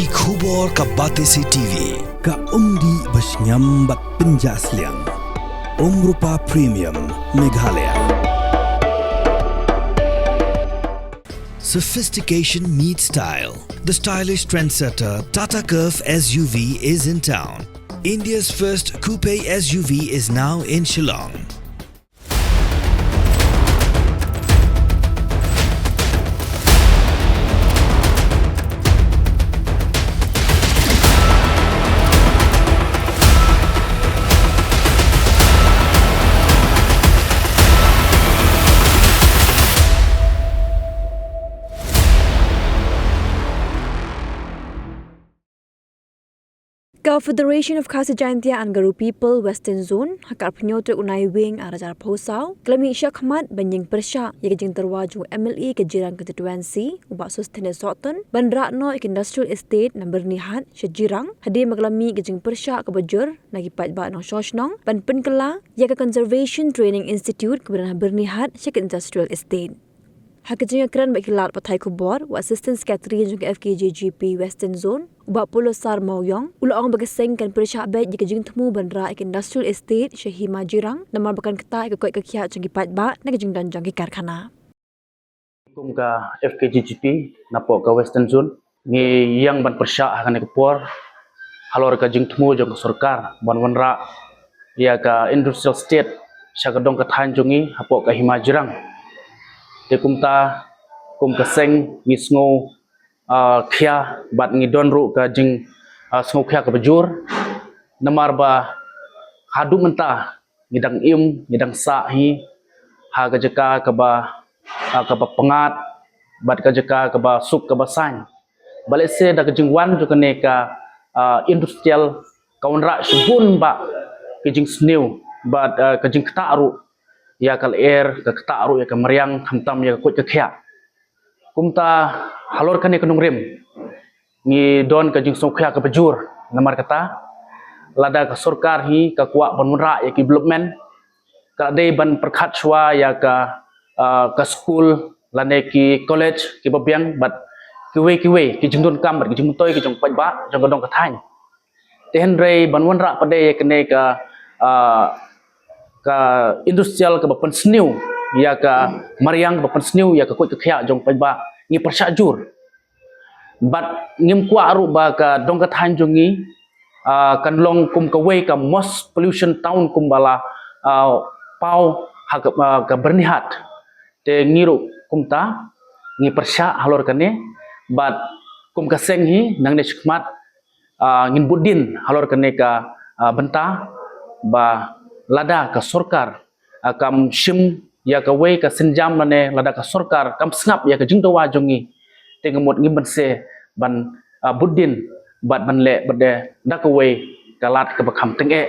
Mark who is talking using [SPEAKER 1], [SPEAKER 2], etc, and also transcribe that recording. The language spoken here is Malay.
[SPEAKER 1] Ki khubor ka Batesi TV.
[SPEAKER 2] Ka umdi basnyambak penjaslian. Rupa Premium Meghalaya.
[SPEAKER 1] Sophistication meets style. The stylish trendsetter Tata Curve SUV is in town. India's first coupe SUV is now in Shillong.
[SPEAKER 3] Confederation of Khasi Jaintia and Garu People Western Zone hakar penyotor unai wing arajar posau klami syakmat banjing persya yang jeng terwaju MLE kejiran constituency ubak sustainable soton bandrakno industrial estate number nihat syajirang hadir maglami kejeng persya kebajur nagi patba no sosnong ban penkela ya ke conservation training institute keberan bernihat syak industrial estate. Hakajeng akran bakilat patai kubor wa assistant secretary jung FKJGP Western Zone ubak pulo sar mauyong ulang bagaseng kan persya bet jika jeng temu bandra ek industrial estate Syahima Jirang namar bakan ketai ke koi kekiat jeng patba na kejeng dan jang karkhana.
[SPEAKER 4] Kum ka FKJGP napo ka Western Zone ni yang ban persya akan ekpor halor ka jeng temu jong sarkar ban wanra ya ka industrial estate syakadong ka thanjungi hapo ka Hima Jirang. Kumta kum kaseng ngisngo khia bat ngidon ru ka jing sngo khia ka bajur namar ba hadu menta ngidang ngidang sa hi ha ka jeka ka ba pengat bat ka jeka ka ba sup ka ba san balik se da ka jing wan ju kane ka industrial kaunra shubun ba ka jing sneu bat ka jing kta ru ya kal air ka kta ru ya ka meriang hamtam ya ka khia kumta halor kane kunung rim ni don ka jing songkhya ka bajur namar kata lada ka sarkar hi ka kwa banra ya development ka dei ban perkhat chwa ya ka school lane ki college ki babyang bat kiwe ki jing don kam ki jing toy ki jong pajba jong dong ka thain ten rei ban wanra pade ya kane ka industrial ka bapan sniu ya ka mariang bapan sniu ya ka koi ka khia jong pajba ngi persya jur bat ngim kwa aru ba ka dong ka than jongi kan long kum ka wei ka most pollution town kumbala pau ha ka bernihat te ngiru kumta ngi persya halor kane bat kum ka seng hi nang ne shikmat ngin budin halor kane ka benta ba lada ka sarkar kam shim ya ka wei ka sinjam lane lada ka sarkar kam snap ya ka jingdawa jongi tengemot ngimban se ban budin bat ban le bade dak wei ka lat ka bakham tenge.